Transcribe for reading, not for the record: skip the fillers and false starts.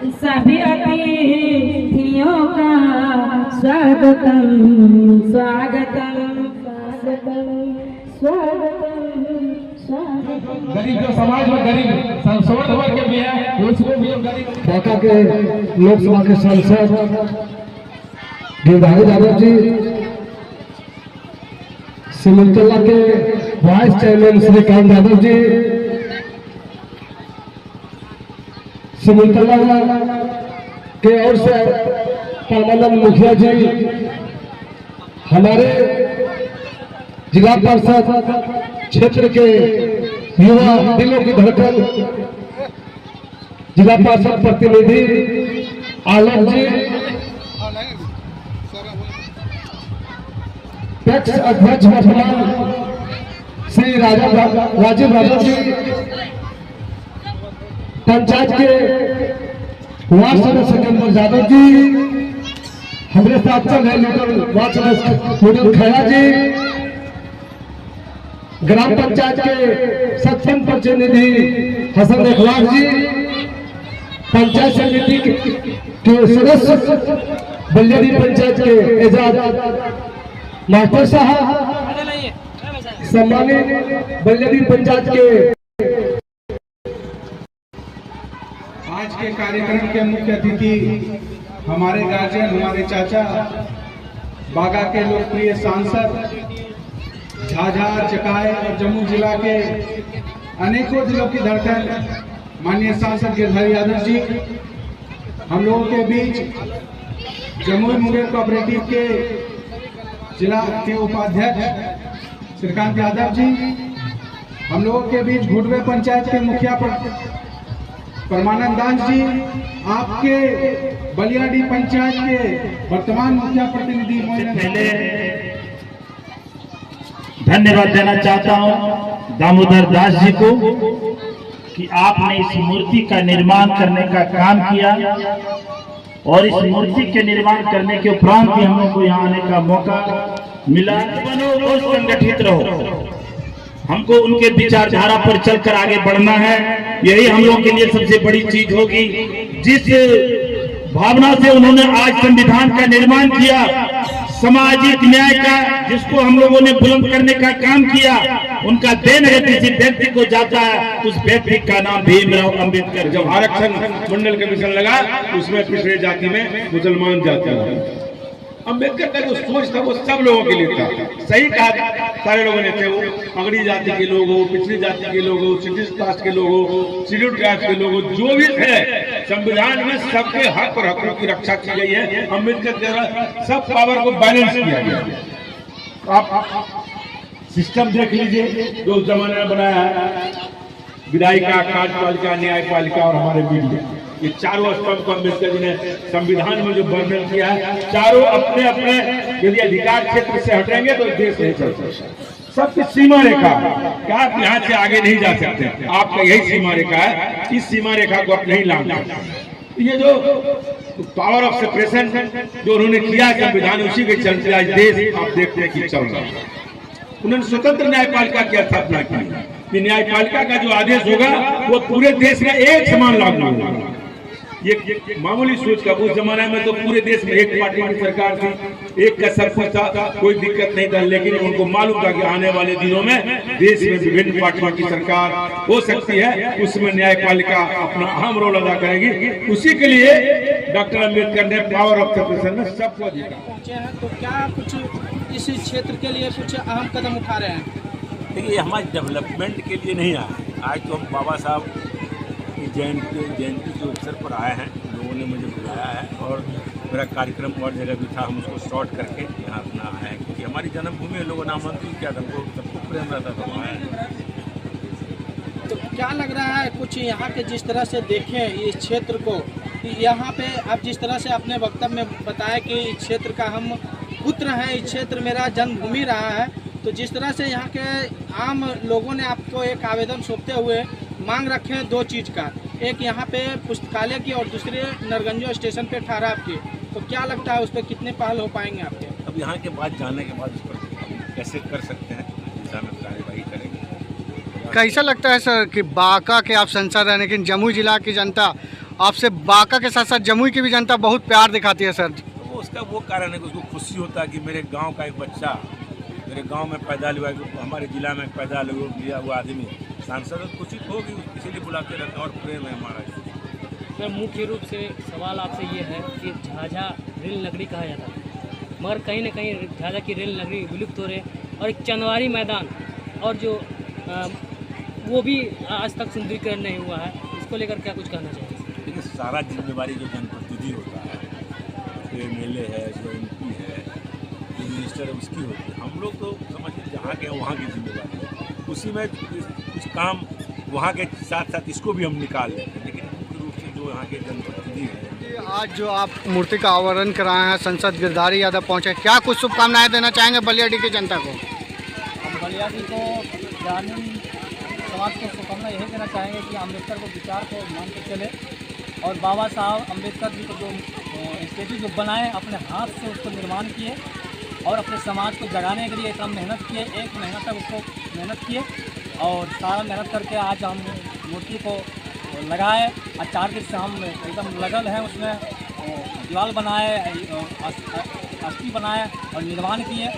सभी अतिथियों का स्वागतम स्वागतम स्वागतम स्वागतम स्वागतम। गरीब जो समाज में गरीब संसद वर्ग के भी है उसको भी गरीब। बांका के लोकसभा के सांसद गिरधारी यादव जी, सिमंतला के वाइस चेयरमैन श्रीकांत यादव जी, सिमंतला के ओर से परमानंद मुखिया जी, हमारे जिला परिषद क्षेत्र के युवा दिलों की धड़कन जिला परिषद प्रतिनिधि आलम जी, पैक्स अध्यक्ष वर्तमान श्री राजीव यादव जी, पंचायत के वार्ड सदस्य सिकंदर यादव जी, हमारे साथ चल रहे लोकल वार्ड सदस्य मुनीर खैरा जी, ग्राम पंचायत के सक्षम प्रतिनिधि हसन इकबाल जी, पंचायत समिति के सदस्य बलियाडी पंचायत के एजाज मास्टर साहब, सम्मानित बलियाडी पंचायत के। आज के कार्यक्रम के मुख्य अतिथि हमारे गार्जियन, हमारे चाचा, बांका के लोकप्रिय सांसद, झाझा, चकाई और जम्मू जिला के अनेकों जिलों की धड़कन माननीय सांसद गिरधारी यादव जी, हम लोगों के बीच जमुई मुंगेर कोऑपरेटिव के जिला के उपाध्यक्ष श्रीकांत यादव जी, हम लोगों के बीच घुटवे पंचायत के मुखिया परमानंद दास जी, आपके बलियाडी पंचायत के वर्तमान मुखिया प्रतिनिधि पहले धन्यवाद देना चाहता हूं दामोदर दास जी को कि आपने इस मूर्ति का निर्माण करने का काम किया और इस मूर्ति के निर्माण करने के उपरांत भी हम लोग को यहाँ आने का मौका मिला। बनो और संगठित रहो, हमको उनके विचारधारा पर चलकर आगे बढ़ना है, यही हम लोगों के लिए सबसे बड़ी चीज होगी। जिस भावना से उन्होंने आज संविधान का निर्माण किया, सामाजिक न्याय का जिसको हम लोगों ने बुलंद करने का काम किया, उनका देन है किसी व्यक्ति को जाता है, उस व्यक्ति का नाम भीमराव अंबेडकर। जब आरक्षण मंडल कमीशन लगा उसमें पिछड़े जाति में मुसलमान जाति रहा। अंबेडकर का जो सोच था वो सब लोगों के लिए था, सही कहा सारे लोगों ने थे, वो पगड़ी जाति के लोग हो, पिछड़ी जाति के लोग हो, शेड्यूल कास्ट के लोग हो, शेड्यूल कास्ट के लोग हो, जो भी थे, संविधान में सबके हक और हकों की रक्षा की गई है। अम्बेडकर द्वारा सब पावर को बैलेंस किया गया। आप सिस्टम देख लीजिए जो उस जमाने में बनाया है, विधायिका, कार्यपालिका, न्यायपालिका और हमारे मीडिया, ये चारों स्तंभ को अम्बेडकर जी ने संविधान में जो वर्णन किया है, चारों अपने अपने यदि अधिकार क्षेत्र से हटेंगे तो देश नहीं चल सकता। सबकी सीमा रेखा क्या, आप यहाँ से आगे नहीं जा सकते, आपका यही सीमा रेखा है, इस सीमा रेखा को आप नहीं लाना। ये जो पावर ऑफ सेपरेशन जो उन्होंने किया संविधान, उसी के चलते आज देश आप देखते हैं कि चल रहा है। उन्होंने स्वतंत्र न्यायपालिका की स्थापना की, न्यायपालिका का जो आदेश होगा वो पूरे देश में एक समान लागू होगा। ये मामूली सोच का, उस जमाने में तो पूरे देश में एक पार्टी की सरकार थी, एक का सब कुछ था, कोई दिक्कत नहीं था, लेकिन उनको मालूम था कि आने वाले दिनों में देश में विभिन्न पार्टियों की सरकार हो सकती है, उसमें न्यायपालिका अपना अहम रोल अदा करेगी। उसी के लिए डॉक्टर अम्बेडकर ने पावर ऑफ सेपरेशन में सबको पहुंचे हैं। तो क्या कुछ इस क्षेत्र के लिए कुछ अहम कदम उठा रहे हैं? देखिए, हमारे डेवलपमेंट के लिए नहीं आए, आज तो हम बाबा साहब जयंती के अवसर पर आए हैं, लोगों ने मुझे बुलाया है और मेरा कार्यक्रम और जगह भी था, हम उसको शॉर्ट करके यहाँ अपना आए हैं, क्योंकि हमारी जन्मभूमि है, लोगों ने आमंत्रित किया था, हमको सबको प्रेम रहता था, वहाँ आए। तो क्या लग रहा है कुछ यहाँ के जिस तरह से देखें इस क्षेत्र को, यहाँ पे आप जिस तरह से अपने वक्तव्य में बताया कि इस क्षेत्र का हम पुत्र हैं, इस क्षेत्र मेरा जन्मभूमि रहा है, तो जिस तरह से यहाँ के आम लोगों ने आपको एक आवेदन सौंपते हुए मांग रखे हैं दो चीज़ का, एक यहाँ पे पुस्तकालय की और दूसरे नरगंजो स्टेशन पे ठहराव की, तो क्या लगता है उस पर कितने पहल हो पाएंगे आपके? अब यहाँ के बाद जाने के बाद उस पर कैसे कर सकते हैं, दिशा में कार्यवाही करेंगे। कैसा लगता है सर कि बांका के आप सांसद हैं, लेकिन जमुई जिला की जनता आपसे बांका के साथ साथ जमुई की भी जनता बहुत प्यार दिखाती है सर। तो वो उसका वो कारण है कि उसको खुशी होता है कि मेरे गांव का एक बच्चा मेरे गांव में पैदा हुआ, हमारे जिला में पैदा लिया हुआ आदमी सांसद कुछ होगी, इसीलिए बुलाते रहते हैं और प्रेम है हमारा। सर मुख्य रूप से सवाल आपसे ये है कि झाझा रेल नगरी कहा जाता है, मगर कहीं ना कहीं झाझा की रेल नगरी विलुप्त हो रहे और एक चंदवारी मैदान और जो वो भी आज तक सुंदरीकरण नहीं हुआ है, इसको लेकर क्या कुछ कहना चाहिए? देखिए सारा जिम्मेवारी जो जनप्रतिनिधि होता है, जो MLA है, जो MP है, जो मिनिस्टर है, उसकी होती है। हम लोग तो समझिए जहाँ के वहाँ की जिम्मेवारी है, उसी में कुछ काम वहाँ के साथ साथ इसको भी हम निकाल लेते हैं, लेकिन मुख्य रूप से जो यहाँ के जनप्रतिनिधि हैं। आज जो आप मूर्ति का अनावरण कराए हैं, सांसद गिरधारी यादव पहुँचे, क्या कुछ शुभकामनाएं देना चाहेंगे बलियाडी की जनता को? हम बलियाडी को ग्रामीण समाज को शुभकामना यही देना चाहेंगे कि अम्बेडकर को विचार को मान के चले और बाबा साहब अम्बेडकर जी को जो स्टैचू जो बनाए अपने हाथ से उसको निर्माण किए और अपने समाज को जगाने के लिए इतना मेहनत किए, एक महीना तक उसको मेहनत किए और सारा मेहनत करके आज हम मूर्ति को लगाए और 4 दिन से हम एकदम लगल हैं उसमें, दीवार बनाए, अस्थि बनाए और निर्माण किए।